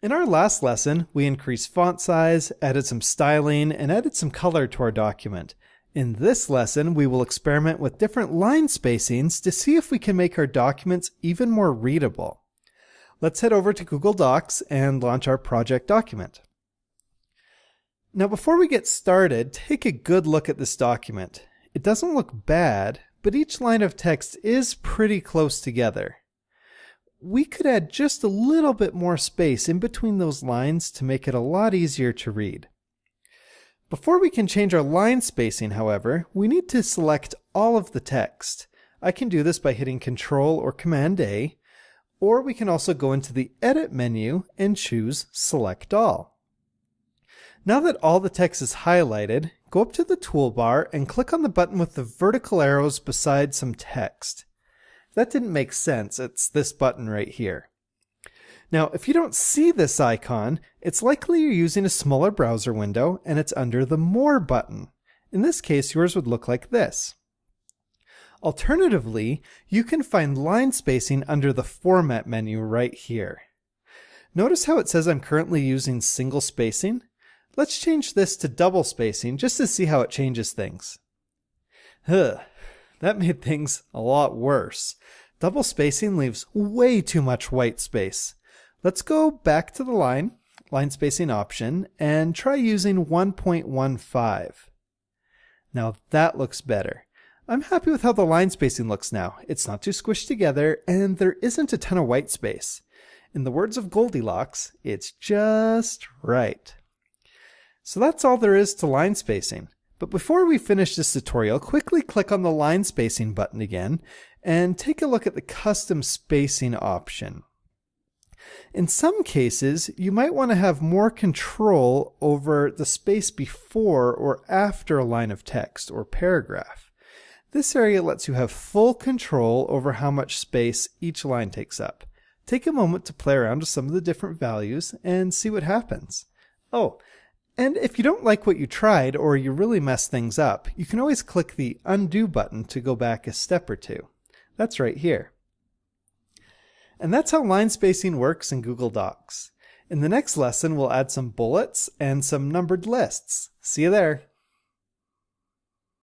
In our last lesson, we increased font size, added some styling, and added some color to our document. In this lesson, we will experiment with different line spacings to see if we can make our documents even more readable. Let's head over to Google Docs and launch our project document. Now, before we get started, take a good look at this document. It doesn't look bad, but each line of text is pretty close together. We could add just a little bit more space in between those lines to make it a lot easier to read. Before we can change our line spacing, however, we need to select all of the text. I can do this by hitting Ctrl or Command A, or we can also go into the Edit menu and choose Select All. Now that all the text is highlighted, go up to the toolbar and click on the button with the vertical arrows beside some text. That didn't make sense. It's this button right here. Now, if you don't see this icon, it's likely you're using a smaller browser window and it's under the More button. In this case, yours would look like this. Alternatively, you can find line spacing under the Format menu right here. Notice how it says I'm currently using single spacing? Let's change this to double spacing just to see how it changes things. That made things a lot worse. Double spacing leaves way too much white space. Let's go back to the line spacing option, and try using 1.15. Now that looks better. I'm happy with how the line spacing looks now. It's not too squished together, and there isn't a ton of white space. In the words of Goldilocks, it's just right. So that's all there is to line spacing. But before we finish this tutorial, quickly click on the line spacing button again and take a look at the custom spacing option. In some cases, you might want to have more control over the space before or after a line of text or paragraph. This area lets you have full control over how much space each line takes up. Take a moment to play around with some of the different values and see what happens. Oh, and if you don't like what you tried or you really mess things up, you can always click the Undo button to go back a step or two. That's right here. And that's how line spacing works in Google Docs. In the next lesson, we'll add some bullets and some numbered lists. See you there.